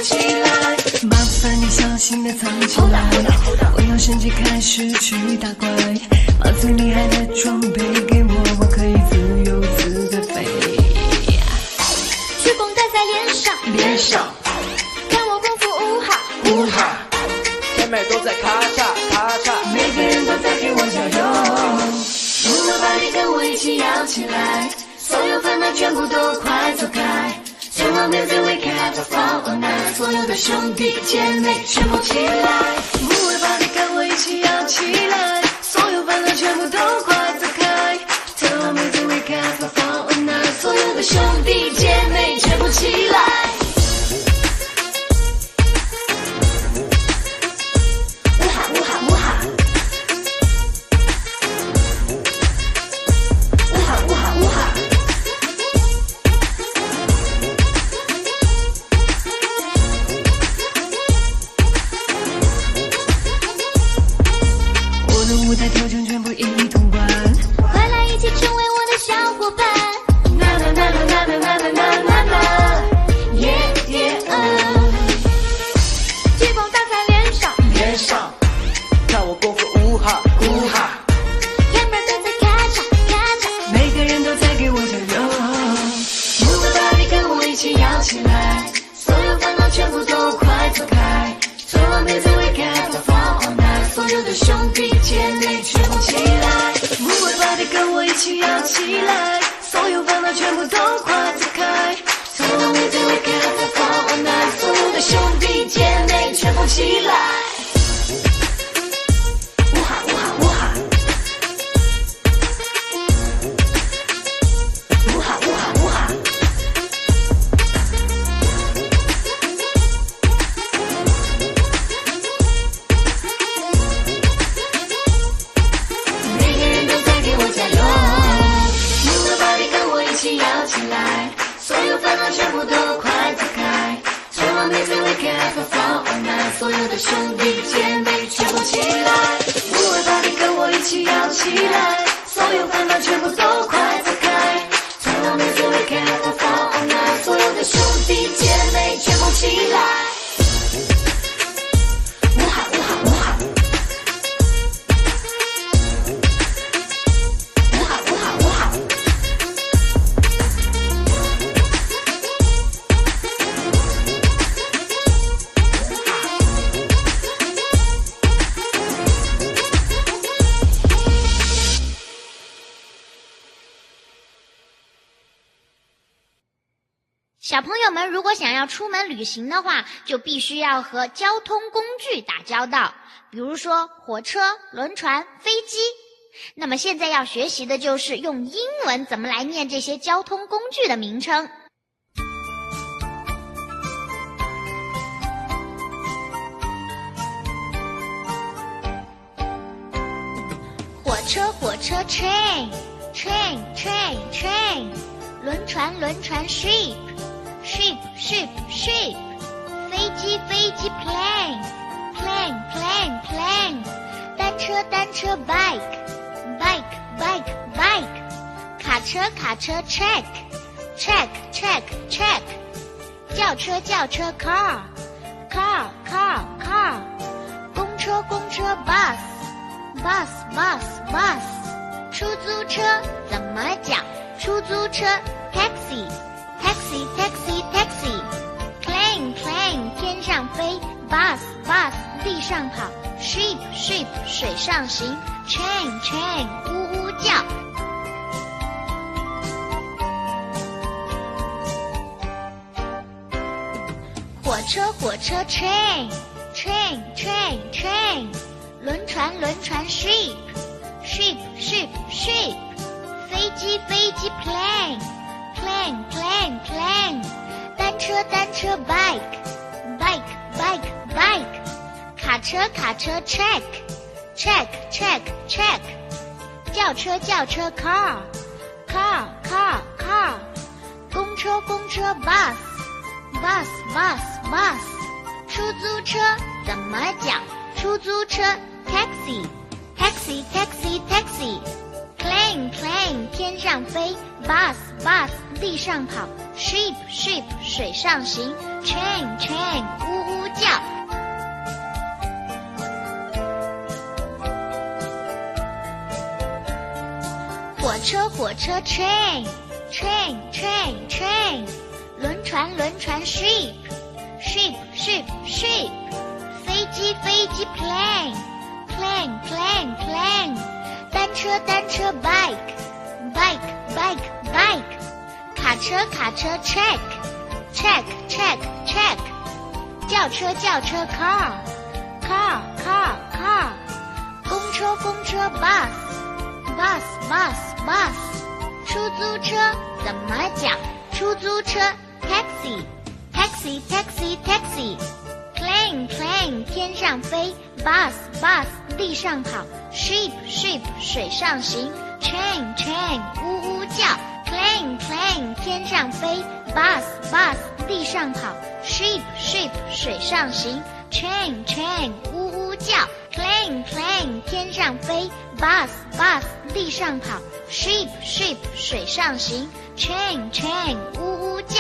起来，麻烦你小心地藏起来，我要升级开始去打怪，把最厉害的装备给我，我可以自由自在飞。曲风带在脸上，看我功夫呜哈，甜美都在咔嚓咔嚓，每个人都在给我加油。Move your body，跟我一起摇起来，所有烦恼全部都快走开。So long music we can have a fun all night， 所有的兄弟姐妹全部起来。Move your body，跟我一起摇起来，所有烦恼全部都快走开。So long music we can have a fun all night， 所有的兄弟姐妹全部起来。舞台挑战全部一一通关，快来一起成为我的小伙伴。啦啦啦啦啦啦啦啦啦啦，耶耶曲风打在脸上，看我功夫呜哈，甜美都在咔嚓咔嚓，每个人都在给我加油。Move your body，跟我一起摇起来，所有烦恼全部都快走开。So long music we can have a fun all night， 所有的兄弟姐妹全部起来。Move your body，跟我一起摇起来，所有烦恼全部都快走开。So long music we can have a fun all night， 所有的兄弟姐妹全部起来。呜哈呜哈呜哈，呜哈呜哈呜哈。每个人都在给我加油。Move your body，跟我一起摇起来，所有烦恼全部都快走开。So long music we can have a fun all night， 所有的兄弟姐妹全部起来。Move your body，跟我一起摇起来，所有烦恼全部都快走开。So long music we can have a fun all night， 所有的兄弟姐妹全部起来。呜哈呜哈呜哈，呜哈呜哈呜哈。小朋友们如果想要出门旅行的话，就必须要和交通工具打交道，比如说火车、轮船、飞机。那么现在要学习的就是用英文怎么来念这些交通工具的名称。火车 train， 轮船 ship， 飞机 plane， 单车 bike， 卡车 check， 轿车 car， 公车 bus， 出租车怎么讲？出租车 taxi， plane 天上飞， bus 地上跑， ship 水上行， train 呜呜叫。火车 train， 轮船 ship， 飞机 plane， 单车 bike， 卡车 check， 轿车 car， 公车 bus， 出租车怎么讲？出租车 taxi， plane 天上飞， bus 地上跑 ，ship ship 水上行 ，train train 呜呜叫。火车火车 train train train train， 轮船轮船 ship ship ship ship， 飞机飞机 plane plane plane plane， 单车单车 bike bike bike bike， 卡车卡车 check check check check， 轿车轿车 car car car car， 公车公车 bus bus bus bus， 出租车怎么讲？出租车 taxi taxi taxi taxi， plane plane 天上飞 bus bus 地上跑 ship ship 水上行 train train 呜呜叫 plane plane 天上飞 bus bus 地上跑 ship ship 水上行 train train 呜呜叫 plane plane 天上飞 bus bus 地上跑 ship ship 水上行 train train 呜呜叫